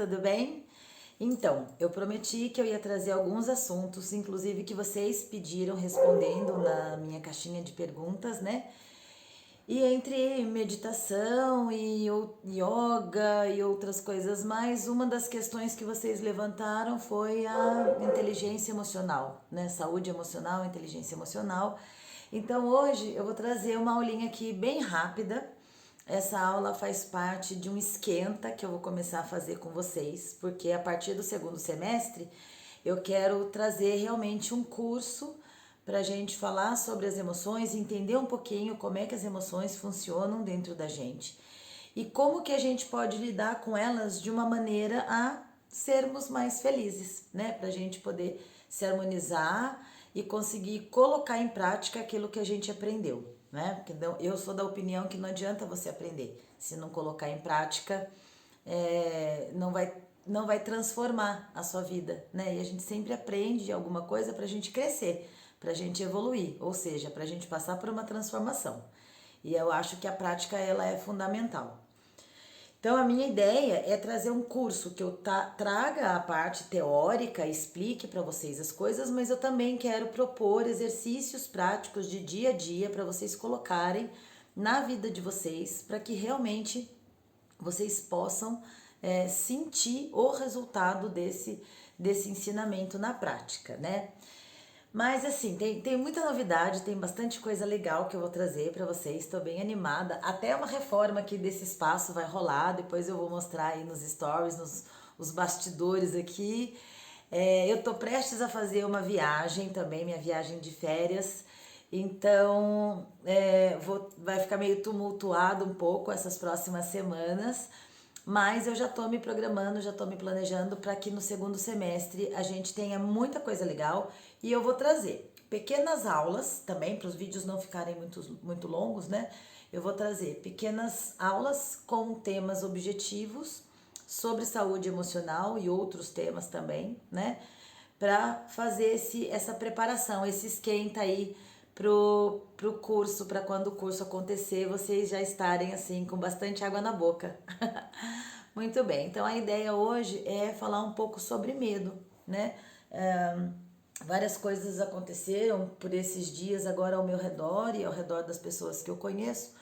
tudo bem? Então, eu prometi que eu ia trazer alguns assuntos, inclusive que vocês pediram respondendo na minha caixinha de perguntas, né? E entre meditação e yoga e outras coisas mais, uma das questões que vocês levantaram foi a inteligência emocional, né? Saúde emocional, inteligência emocional. Então hoje eu vou trazer uma aulinha aqui bem rápida. Essa aula faz parte de um esquenta que eu vou começar a fazer com vocês, porque a partir do segundo semestre eu quero trazer realmente um curso para a gente falar sobre as emoções, entender um pouquinho como é que as emoções funcionam dentro da gente e como que a gente pode lidar com elas de uma maneira a sermos mais felizes, né? Para a gente poder se harmonizar e conseguir colocar em prática aquilo que a gente aprendeu, né? Porque eu sou da opinião que não adianta você aprender se não colocar em prática, não vai transformar a sua vida, né? E a gente sempre aprende alguma coisa para a gente crescer, para a gente evoluir, ou seja, para a gente passar por uma transformação. E eu acho que a prática ela é fundamental. Então a minha ideia é trazer um curso que eu traga a parte teórica, explique para vocês as coisas, mas eu também quero propor exercícios práticos de dia a dia para vocês colocarem na vida de vocês, para que realmente vocês possam sentir o resultado desse ensinamento na prática, né? Mas assim, tem muita novidade, tem bastante coisa legal que eu vou trazer para vocês, estou bem animada. Até uma reforma aqui desse espaço vai rolar, depois eu vou mostrar aí nos stories, os bastidores aqui. Eu tô prestes a fazer uma viagem também, minha viagem de férias, então vai ficar meio tumultuado um pouco essas próximas semanas, mas eu já tô me programando, já tô me planejando para que no segundo semestre a gente tenha muita coisa legal e eu vou trazer pequenas aulas também, para os vídeos não ficarem muito longos, né? Eu vou trazer pequenas aulas com temas objetivos sobre saúde emocional e outros temas também, né? Para fazer essa preparação, esse esquenta aí pro curso, para quando o curso acontecer, vocês já estarem assim com bastante água na boca. Muito bem, então a ideia hoje é falar um pouco sobre medo, né? Várias coisas aconteceram por esses dias agora ao meu redor e ao redor das pessoas que eu conheço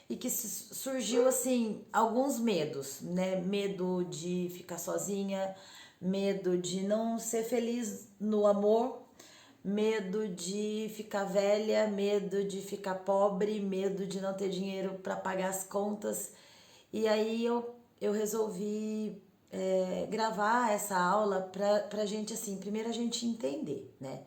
e que surgiu assim alguns medos, né? Medo de ficar sozinha, medo de não ser feliz no amor, medo de ficar velha, medo de ficar pobre, medo de não ter dinheiro para pagar as contas. E aí eu resolvi gravar essa aula pra gente, assim, primeiro a gente entender, né?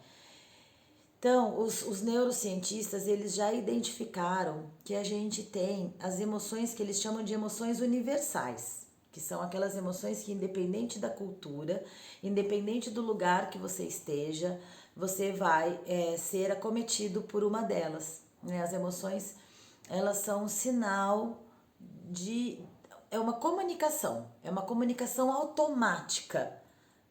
Então, os neurocientistas, eles já identificaram que a gente tem as emoções que eles chamam de emoções universais, que são aquelas emoções que, independente da cultura, independente do lugar que você esteja, você vai ser acometido por uma delas, né? As emoções, elas são um sinal de... é uma comunicação automática,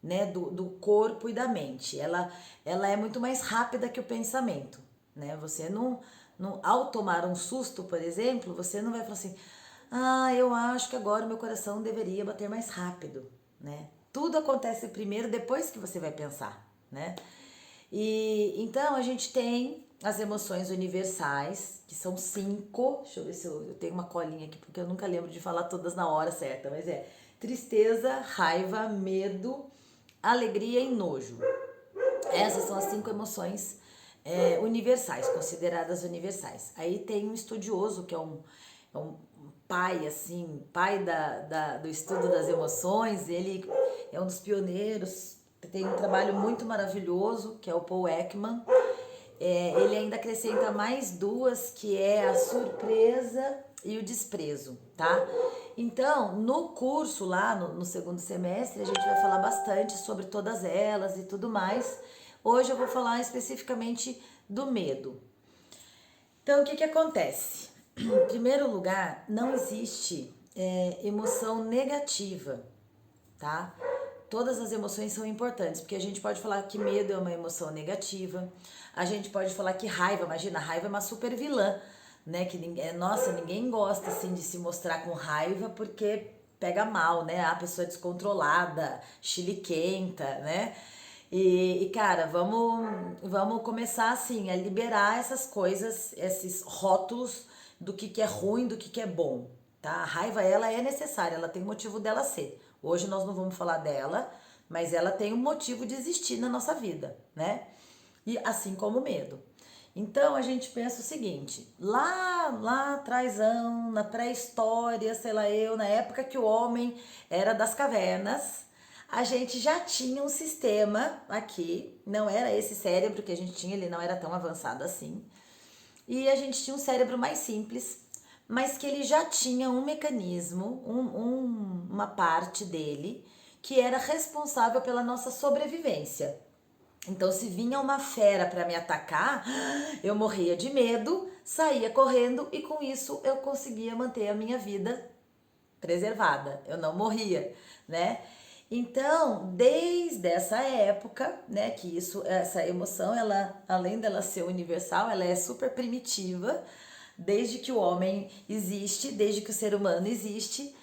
né, do corpo e da mente. Ela é muito mais rápida que o pensamento, né? Você ao tomar um susto, por exemplo, você não vai falar assim, eu acho que agora o meu coração deveria bater mais rápido, né? Tudo acontece primeiro, depois que você vai pensar, né? E então a gente tem as emoções universais, que são 5. Deixa eu ver se eu tenho uma colinha aqui, porque eu nunca lembro de falar todas na hora certa, mas tristeza, raiva, medo, alegria e nojo. Essas são as 5 emoções universais, consideradas universais. Aí tem um estudioso, que é um pai, assim, pai do estudo das emoções, ele é um dos pioneiros, tem um trabalho muito maravilhoso, que é o Paul Ekman. Ele ainda acrescenta mais 2, que é a surpresa e o desprezo, tá? Então, no curso lá, no segundo semestre, a gente vai falar bastante sobre todas elas e tudo mais. Hoje eu vou falar especificamente do medo. Então, o que acontece? Em primeiro lugar, não existe emoção negativa, tá? Todas as emoções são importantes, porque a gente pode falar que medo é uma emoção negativa, a gente pode falar que raiva, imagina, a raiva é uma super vilã, né? Que ninguém gosta assim de se mostrar com raiva, porque pega mal, né? A pessoa é descontrolada, chiliquenta, né? E cara, vamos começar assim a liberar essas coisas, esses rótulos do que é ruim, do que é bom, tá? A raiva, ela é necessária, ela tem motivo dela ser. Hoje nós não vamos falar dela, mas ela tem um motivo de existir na nossa vida, né? E assim como o medo. Então a gente pensa o seguinte, lá atrásão, na pré-história, sei lá eu, na época que o homem era das cavernas, a gente já tinha um sistema aqui, não era esse cérebro que a gente tinha, ele não era tão avançado assim, e a gente tinha um cérebro mais simples, mas que ele já tinha um mecanismo, uma parte dele, que era responsável pela nossa sobrevivência. Então, se vinha uma fera para me atacar, eu morria de medo, saía correndo e com isso eu conseguia manter a minha vida preservada. Eu não morria, né? Então, desde essa época, né, que essa emoção, ela, além dela ser universal, ela é super primitiva. Desde que o homem existe, desde que o ser humano existe,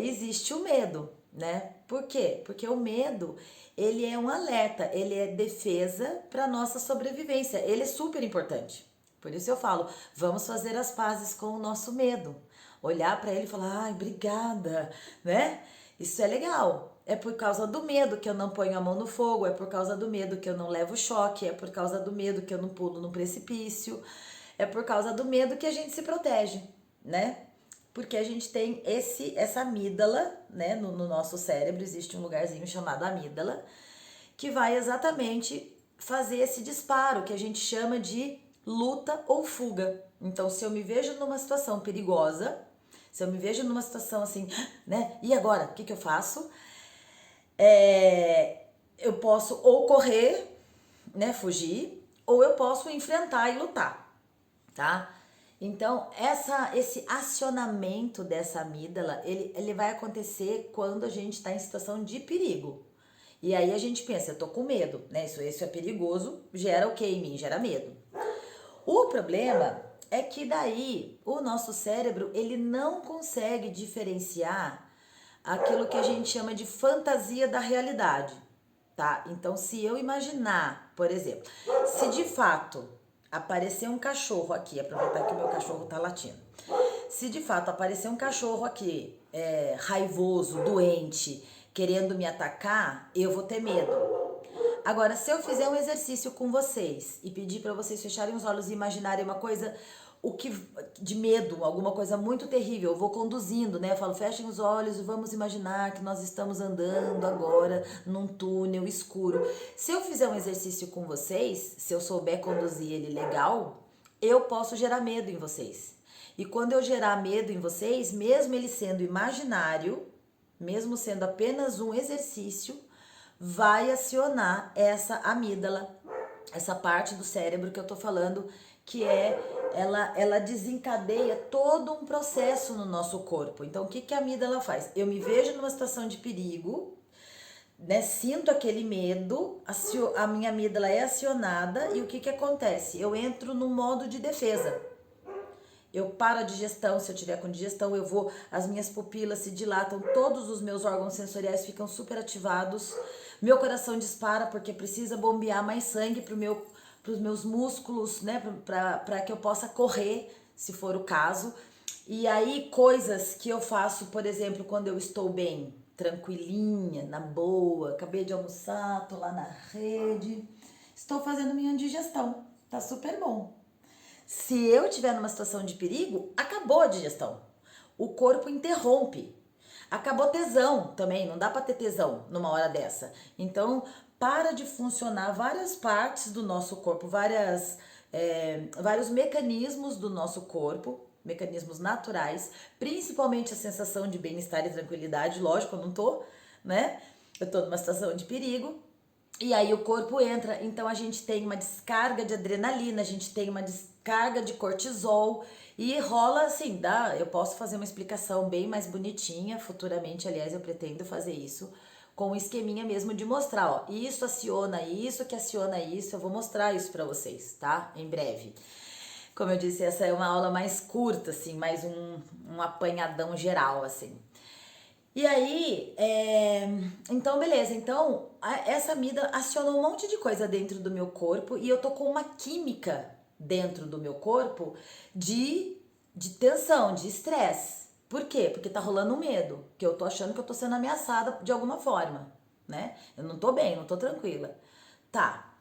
existe o medo, né? Por quê? Porque o medo, ele é um alerta, ele é defesa para nossa sobrevivência. Ele é super importante. Por isso eu falo, vamos fazer as pazes com o nosso medo. Olhar para ele e falar, ai, obrigada, né? Isso é legal. É por causa do medo que eu não ponho a mão no fogo, é por causa do medo que eu não levo choque, é por causa do medo que eu não pulo no precipício, é por causa do medo que a gente se protege, né? Porque a gente tem essa amígdala, né? No nosso cérebro existe um lugarzinho chamado amígdala, que vai exatamente fazer esse disparo que a gente chama de luta ou fuga. Então, se eu me vejo numa situação perigosa, se eu me vejo numa situação assim, né? E agora? O que eu faço? Eu posso ou correr, né? Fugir, ou eu posso enfrentar e lutar, tá? Então, esse acionamento dessa amígdala, ele vai acontecer quando a gente está em situação de perigo. E aí a gente pensa, eu tô com medo, né? Isso é perigoso, gera o que em mim? Gera medo. O problema é que daí o nosso cérebro, ele não consegue diferenciar aquilo que a gente chama de fantasia da realidade, tá? Então, se eu imaginar, por exemplo, se de fato aparecer um cachorro aqui, aproveitar que o meu cachorro tá latindo, se de fato aparecer um cachorro aqui, raivoso, doente, querendo me atacar, eu vou ter medo. Agora, se eu fizer um exercício com vocês e pedir para vocês fecharem os olhos e imaginarem uma coisa de medo, alguma coisa muito terrível, eu vou conduzindo, né? Eu falo, fechem os olhos e vamos imaginar que nós estamos andando agora num túnel escuro. Se eu fizer um exercício com vocês, se eu souber conduzir ele legal, eu posso gerar medo em vocês. E quando eu gerar medo em vocês, mesmo ele sendo imaginário, mesmo sendo apenas um exercício, vai acionar essa amígdala, essa parte do cérebro que eu tô falando, que ela desencadeia todo um processo no nosso corpo. Então, o que a amígdala faz? Eu me vejo numa situação de perigo, né? Sinto aquele medo, a minha amígdala é acionada e o que acontece? Eu entro num modo de defesa. Eu paro a digestão, se eu tiver com digestão, as minhas pupilas se dilatam, todos os meus órgãos sensoriais ficam super ativados, meu coração dispara porque precisa bombear mais sangue para os meus músculos, né, para que eu possa correr, se for o caso. E aí, coisas que eu faço, por exemplo, quando eu estou bem, tranquilinha, na boa, acabei de almoçar, tô lá na rede, estou fazendo minha digestão, tá super bom. Se eu estiver numa situação de perigo, acabou a digestão. O corpo interrompe. Acabou tesão também, não dá para ter tesão numa hora dessa. Então, para de funcionar várias partes do nosso corpo, vários mecanismos do nosso corpo, mecanismos naturais, principalmente a sensação de bem-estar e tranquilidade. Lógico, eu não tô, né? Eu tô numa situação de perigo. E aí o corpo entra, então a gente tem uma descarga de adrenalina, a gente tem uma descarga de cortisol e rola assim, eu posso fazer uma explicação bem mais bonitinha, futuramente, aliás, eu pretendo fazer isso, com um esqueminha mesmo de mostrar, ó, isso aciona isso, que aciona isso, eu vou mostrar isso pra vocês, tá? Em breve. Como eu disse, essa é uma aula mais curta, assim, mais um apanhadão geral, assim. E aí, então beleza, então essa amígdala acionou um monte de coisa dentro do meu corpo e eu tô com uma química dentro do meu corpo de, de tensão, de estresse. Por quê? Porque tá rolando um medo, que eu tô achando que eu tô sendo ameaçada de alguma forma, né? Eu não tô bem, não tô tranquila. Tá,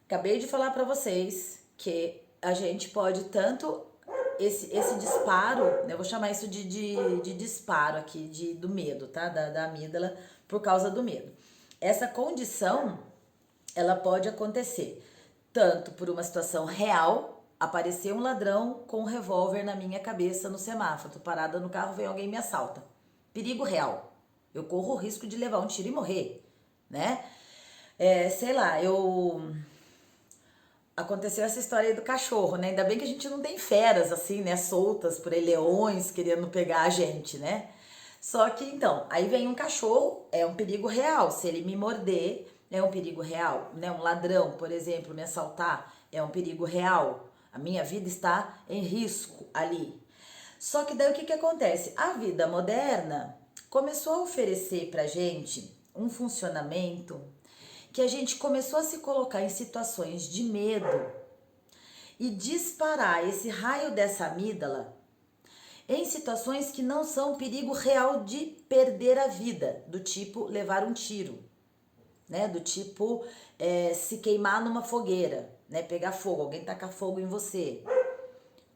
acabei de falar pra vocês que a gente pode tanto esse disparo, né, eu vou chamar isso de disparo aqui, do medo, tá? Da amígdala, por causa do medo. Essa condição, ela pode acontecer tanto por uma situação real, aparecer um ladrão com um revólver na minha cabeça no semáforo, tô parada no carro, vem alguém e me assalta. Perigo real. Eu corro o risco de levar um tiro e morrer, né? Sei lá, aconteceu essa história aí do cachorro, né? Ainda bem que a gente não tem feras assim, né? Soltas por aí, leões querendo pegar a gente, né? Só que então, aí vem um cachorro, é um perigo real. Se ele me morder, é um perigo real, né? Um ladrão, por exemplo, me assaltar, é um perigo real. A minha vida está em risco ali. Só que daí o que que acontece? A vida moderna começou a oferecer pra gente um funcionamento que a gente começou a se colocar em situações de medo e disparar esse raio dessa amígdala em situações que não são perigo real de perder a vida, do tipo levar um tiro, né? Do tipo se queimar numa fogueira, né? Pegar fogo, alguém tacar fogo em você.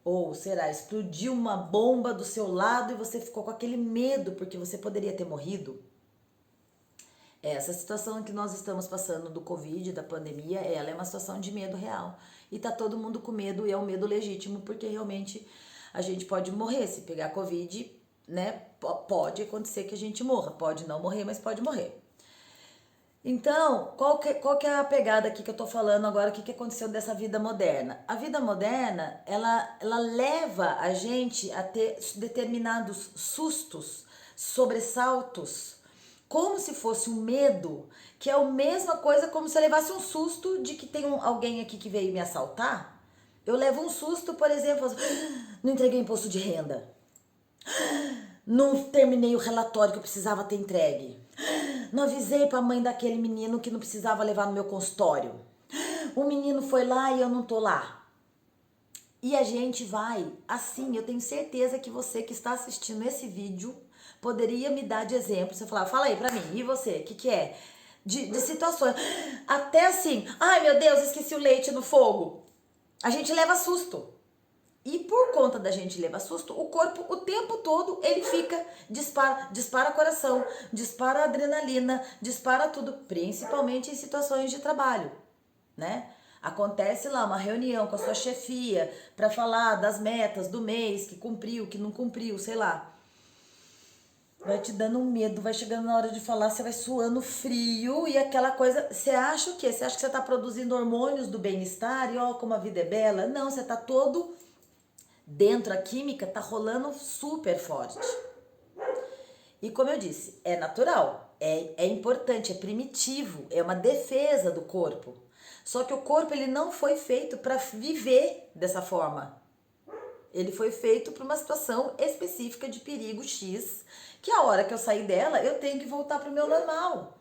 Ou será, explodiu uma bomba do seu lado e você ficou com aquele medo porque você poderia ter morrido. Essa situação que nós estamos passando do Covid, da pandemia, ela é uma situação de medo real. E tá todo mundo com medo e é um medo legítimo, porque realmente a gente pode morrer. Se pegar Covid, né, pode acontecer que a gente morra. Pode não morrer, mas pode morrer. Então, qual que é a pegada aqui que eu tô falando agora, o que aconteceu dessa vida moderna? A vida moderna, ela leva a gente a ter determinados sustos, sobressaltos, como se fosse um medo, que é a mesma coisa como se eu levasse um susto de que tem alguém aqui que veio me assaltar. Eu levo um susto, por exemplo, não entreguei imposto de renda, não terminei o relatório que eu precisava ter entregue, não avisei para a mãe daquele menino que não precisava levar no meu consultório. O menino foi lá e eu não tô lá. E a gente vai, assim, eu tenho certeza que você que está assistindo esse vídeo poderia me dar de exemplo. Você falar, fala aí pra mim, e você, o que é? De situações. Até assim, ai meu Deus, esqueci o leite no fogo. A gente leva susto. E por conta da gente levar susto, o corpo o tempo todo ele fica, dispara coração, dispara adrenalina, dispara tudo, principalmente em situações de trabalho, né? Acontece lá uma reunião com a sua chefia para falar das metas do mês, que cumpriu, que não cumpriu, sei lá. Vai te dando um medo, vai chegando na hora de falar, você vai suando frio e aquela coisa. Você acha o quê? Você acha que você tá produzindo hormônios do bem-estar e ó, como a vida é bela? Não, você tá todo dentro, a química tá rolando super forte. E como eu disse, é natural, é importante, é primitivo, é uma defesa do corpo. Só que o corpo ele não foi feito para viver dessa forma. Ele foi feito para uma situação específica de perigo X, que a hora que eu sair dela, eu tenho que voltar para o meu normal.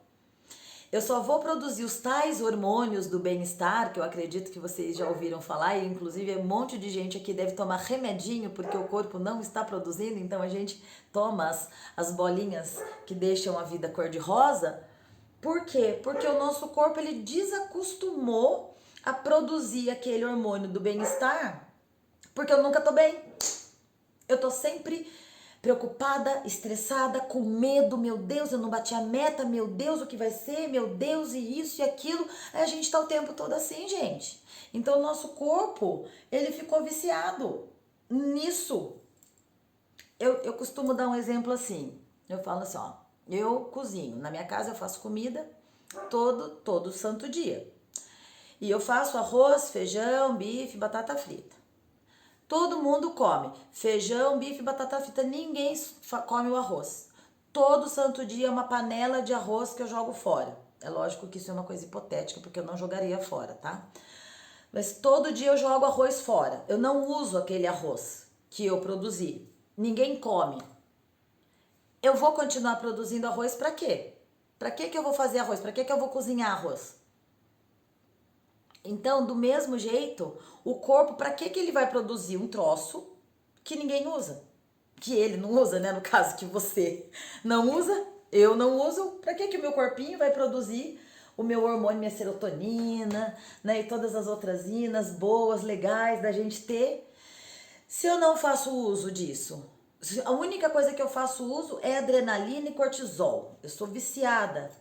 Eu só vou produzir os tais hormônios do bem-estar, que eu acredito que vocês já ouviram falar, e inclusive um monte de gente aqui deve tomar remedinho porque o corpo não está produzindo, então a gente toma as bolinhas que deixam a vida cor-de-rosa. Por quê? Porque o nosso corpo ele desacostumou a produzir aquele hormônio do bem-estar, porque eu nunca tô bem. Eu tô sempre preocupada, estressada, com medo, meu Deus, eu não bati a meta, meu Deus, o que vai ser, meu Deus, e isso e aquilo. Aí a gente tá o tempo todo assim, gente. Então o nosso corpo, ele ficou viciado nisso. Eu costumo dar um exemplo assim, eu falo assim, ó, eu cozinho, na minha casa eu faço comida todo santo dia. E eu faço arroz, feijão, bife, batata frita. Todo mundo come feijão, bife, batata frita, ninguém come o arroz. Todo santo dia é uma panela de arroz que eu jogo fora. É lógico que isso é uma coisa hipotética, porque eu não jogaria fora, tá? Mas todo dia eu jogo arroz fora. Eu não uso aquele arroz que eu produzi. Ninguém come. eu vou continuar produzindo arroz para quê? Para que eu vou fazer arroz? Para que eu vou cozinhar arroz? Então, do mesmo jeito, o corpo, para que ele vai produzir um troço que ninguém usa? Que ele não usa, né? No caso que você não usa, eu não uso, para que o meu corpinho vai produzir o meu hormônio, minha serotonina, né? E todas as outras inas boas, legais da gente ter, se eu não faço uso disso? A única coisa que eu faço uso é adrenalina e cortisol. Eu sou viciada.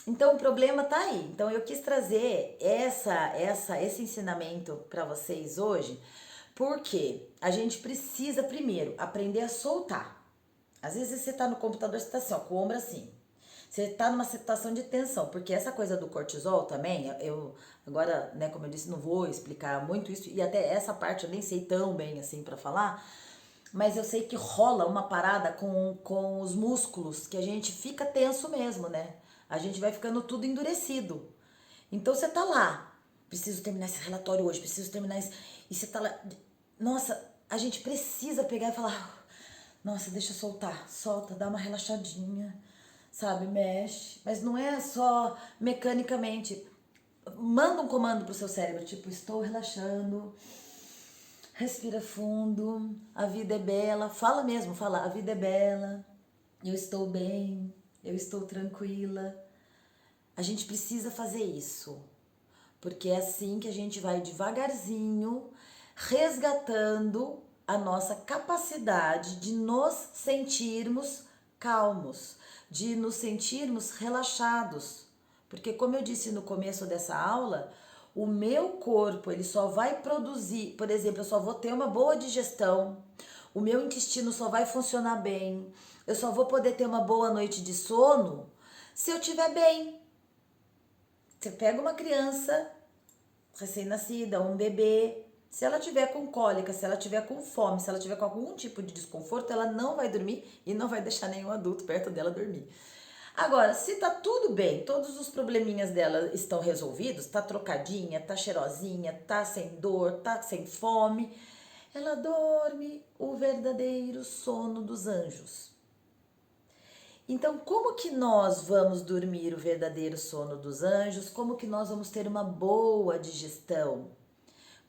Então o problema tá aí. Então eu quis trazer esse ensinamento para vocês hoje, porque a gente precisa primeiro aprender a soltar. Às vezes você tá no computador, você tá assim, ó, com o ombro assim. Você tá numa situação de tensão, porque essa coisa do cortisol também, eu agora, né, como eu disse, não vou explicar muito isso, e até essa parte eu nem sei tão bem assim para falar, mas eu sei que rola uma parada com os músculos, que a gente fica tenso mesmo, né? A gente vai ficando tudo endurecido. Então você tá lá, preciso terminar esse relatório hoje, preciso terminar isso, e você tá lá, nossa, a gente precisa pegar e falar, nossa, deixa eu soltar, solta, dá uma relaxadinha, sabe, mexe, mas não é só mecanicamente, manda um comando pro seu cérebro, tipo, estou relaxando, respira fundo, a vida é bela, fala mesmo, fala, a vida é bela, eu estou bem, eu estou tranquila. A gente precisa fazer isso, porque é assim que a gente vai devagarzinho resgatando a nossa capacidade de nos sentirmos calmos, de nos sentirmos relaxados. Porque como eu disse no começo dessa aula, o meu corpo, ele só vai produzir, por exemplo, eu só vou ter uma boa digestão, o meu intestino só vai funcionar bem, eu só vou poder ter uma boa noite de sono se eu estiver bem. Você pega uma criança recém-nascida, um bebê, se ela tiver com cólica, se ela tiver com fome, se ela tiver com algum tipo de desconforto, ela não vai dormir e não vai deixar nenhum adulto perto dela dormir. Agora, se tá tudo bem, todos os probleminhas dela estão resolvidos, tá trocadinha, tá cheirosinha, tá sem dor, tá sem fome, ela dorme o verdadeiro sono dos anjos. Então, como que nós vamos dormir o verdadeiro sono dos anjos? Como que nós vamos ter uma boa digestão?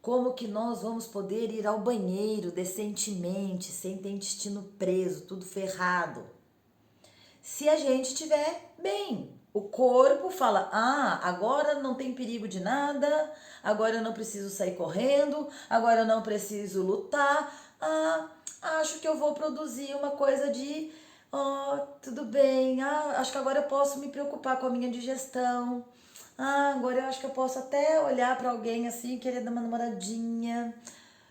Como que nós vamos poder ir ao banheiro decentemente, sem ter intestino preso, tudo ferrado? Se a gente estiver bem. O corpo fala: ah, agora não tem perigo de nada, agora eu não preciso sair correndo, agora eu não preciso lutar. Ah, acho que eu vou produzir uma coisa de, ó, tudo bem, ah, acho que agora eu posso me preocupar com a minha digestão. Ah, agora eu acho que eu posso até olhar para alguém assim, querer dar uma namoradinha.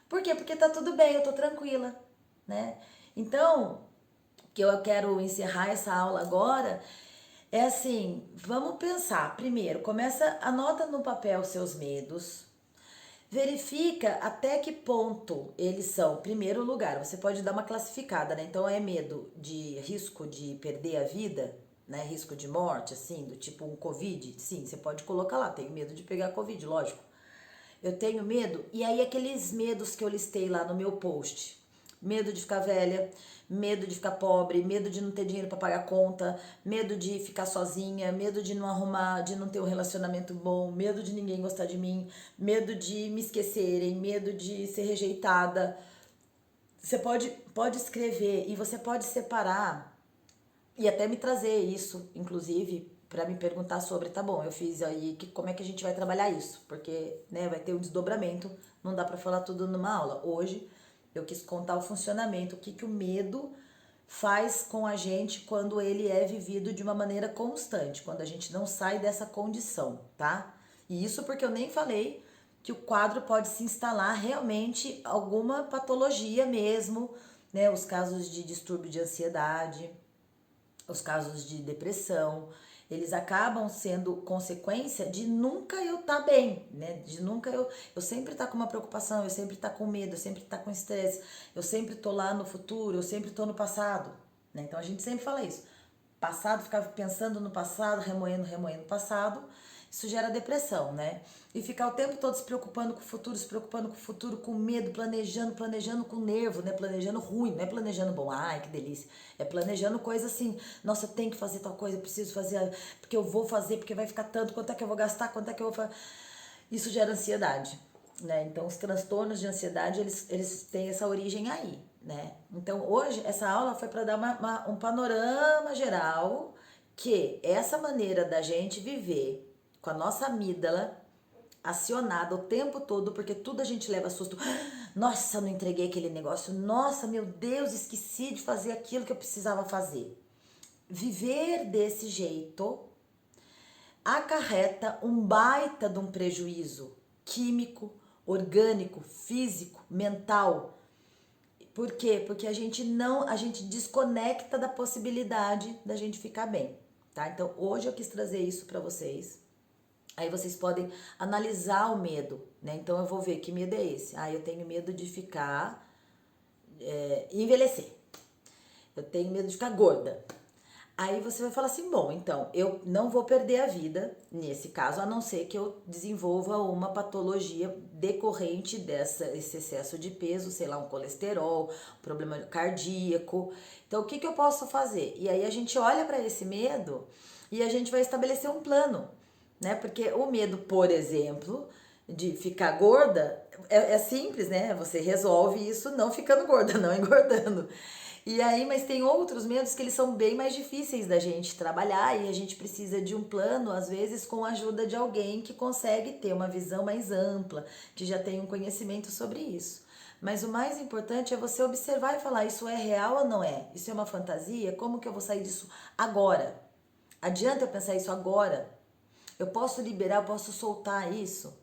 Por quê? Porque tá tudo bem, eu tô tranquila, né? Então, que eu quero encerrar essa aula agora é assim, vamos pensar. Primeiro, anota no papel seus medos. Verifica até que ponto eles são. Primeiro lugar, você pode dar uma classificada, né? Então é medo de risco de perder a vida, né? Risco de morte, assim, do tipo um Covid. Sim, você pode colocar lá, tenho medo de pegar Covid, lógico. Eu tenho medo, e aí aqueles medos que eu listei lá no meu post. Medo de ficar velha, medo de ficar pobre, medo de não ter dinheiro para pagar conta, medo de ficar sozinha, medo de não arrumar, de não ter um relacionamento bom, medo de ninguém gostar de mim, medo de me esquecerem, medo de ser rejeitada. Você pode escrever e você pode separar e até me trazer isso, inclusive, para me perguntar sobre, tá bom, eu fiz aí, como é que a gente vai trabalhar isso? Porque, né, vai ter um desdobramento, não dá para falar tudo numa aula. Hoje eu quis contar o funcionamento, o que que o medo faz com a gente quando ele é vivido de uma maneira constante, quando a gente não sai dessa condição, tá? E isso porque eu nem falei que o quadro pode se instalar realmente alguma patologia mesmo, né? Os casos de distúrbio de ansiedade, os casos de depressão, eles acabam sendo consequência de nunca eu estar bem, né? De nunca eu sempre estar com uma preocupação, eu sempre estar com medo, eu sempre estar com estresse, eu sempre tô lá no futuro, eu sempre tô no passado, né? Então a gente sempre fala isso. Passado, ficava pensando no passado, remoendo o passado, Isso gera depressão, né? E ficar o tempo todo se preocupando com o futuro, se preocupando com o futuro, com medo, planejando com nervo, né? Planejando ruim, não é planejando bom, ai que delícia. É planejando coisa assim, nossa, eu tenho que fazer tal coisa, eu preciso fazer, porque eu vou fazer, porque vai ficar tanto, quanto é que eu vou gastar, quanto é que eu vou fazer. Isso gera ansiedade, né? Então os transtornos de ansiedade, eles têm essa origem aí, né? Então hoje essa aula foi para dar um panorama geral que essa maneira da gente viver com a nossa amígdala acionada o tempo todo, porque tudo a gente leva susto. Nossa, não entreguei aquele negócio. Nossa, meu Deus, esqueci de fazer aquilo que eu precisava fazer. Viver desse jeito acarreta um baita de um prejuízo químico, orgânico, físico, mental. Por quê? Porque a gente desconecta da possibilidade da gente ficar bem, tá? Então, hoje eu quis trazer isso para vocês. Aí vocês podem analisar o medo, né? Então eu vou ver que medo é esse. Ah, eu tenho medo de ficar envelhecer. Eu tenho medo de ficar gorda. Aí você vai falar assim, bom, então eu não vou perder a vida nesse caso, a não ser que eu desenvolva uma patologia decorrente desse excesso de peso, sei lá, um colesterol, um problema cardíaco. Então o que eu posso fazer? E aí a gente olha para esse medo e a gente vai estabelecer um plano, né? Porque o medo, por exemplo, de ficar gorda é simples, né? Você resolve isso não ficando gorda, não engordando. E aí, mas tem outros medos que eles são bem mais difíceis da gente trabalhar e a gente precisa de um plano, às vezes com a ajuda de alguém que consegue ter uma visão mais ampla, que já tem um conhecimento sobre isso. Mas o mais importante é você observar e falar, isso é real ou não é? Isso é uma fantasia? Como que eu vou sair disso agora? Adianta eu pensar isso agora? Eu posso liberar, eu posso soltar isso?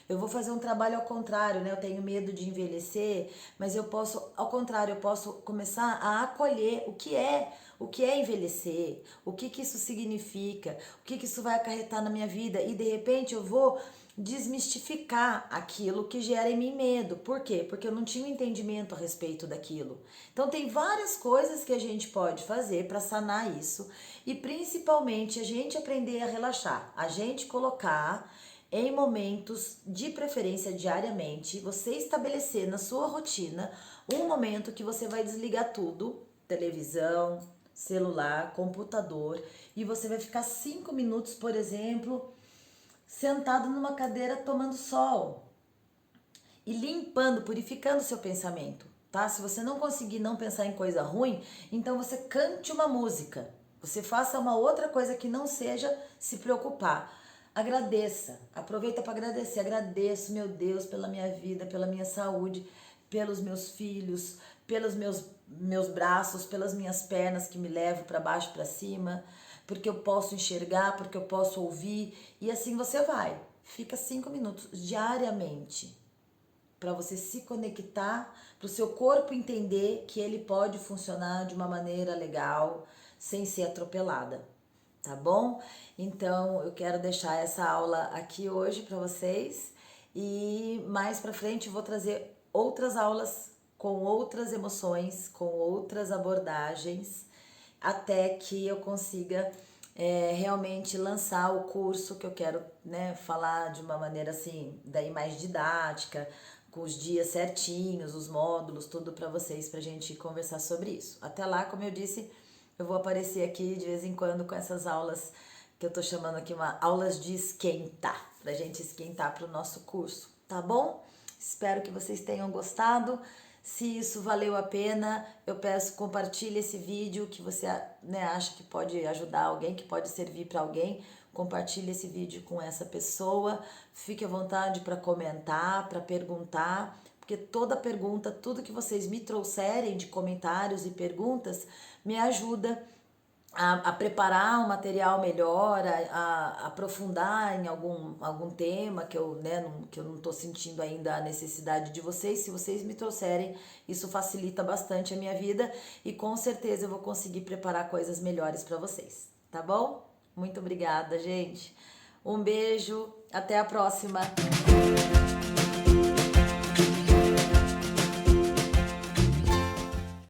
Eu vou fazer um trabalho ao contrário, né? Eu tenho medo de envelhecer, mas eu posso, ao contrário, eu posso começar a acolher o que é envelhecer, o que isso significa, o que isso vai acarretar na minha vida e de repente eu vou desmistificar aquilo que gera em mim medo. Por quê? Porque eu não tinha um entendimento a respeito daquilo. Então tem várias coisas que a gente pode fazer para sanar isso e principalmente a gente aprender a relaxar, a gente colocar em momentos, de preferência diariamente, você estabelecer na sua rotina um momento que você vai desligar tudo, televisão, celular, computador, e você vai ficar 5 minutos, por exemplo, sentado numa cadeira tomando sol e limpando, purificando seu pensamento, tá? Se você não conseguir não pensar em coisa ruim, então você cante uma música, você faça uma outra coisa que não seja se preocupar. Agradeça, aproveita para agradecer. Agradeço, meu Deus, pela minha vida, pela minha saúde, pelos meus filhos, pelos meus braços, pelas minhas pernas que me levam para baixo, para cima, porque eu posso enxergar, porque eu posso ouvir, e assim você vai. Fica 5 minutos diariamente para você se conectar, para o seu corpo entender que ele pode funcionar de uma maneira legal, sem ser atropelada. Tá bom? Então eu quero deixar essa aula aqui hoje para vocês e mais para frente eu vou trazer outras aulas com outras emoções, com outras abordagens, até que eu consiga realmente lançar o curso que eu quero, né, falar de uma maneira assim, daí mais didática, com os dias certinhos, os módulos, tudo para vocês, pra gente conversar sobre isso. Até lá, como eu disse, eu vou aparecer aqui de vez em quando com essas aulas que eu tô chamando aqui aulas de esquentar, pra gente esquentar pro nosso curso, tá bom? Espero que vocês tenham gostado. Se isso valeu a pena, eu peço compartilhe esse vídeo que você, né, acha que pode ajudar alguém, que pode servir para alguém. Compartilhe esse vídeo com essa pessoa. Fique à vontade para comentar, para perguntar, porque toda pergunta, tudo que vocês me trouxerem de comentários e perguntas me ajuda a preparar um material melhor, a aprofundar em algum tema que eu, né, que eu não estou sentindo ainda a necessidade de vocês. Se vocês me trouxerem, isso facilita bastante a minha vida e com certeza eu vou conseguir preparar coisas melhores para vocês, tá bom? Muito obrigada, gente. Um beijo, até a próxima.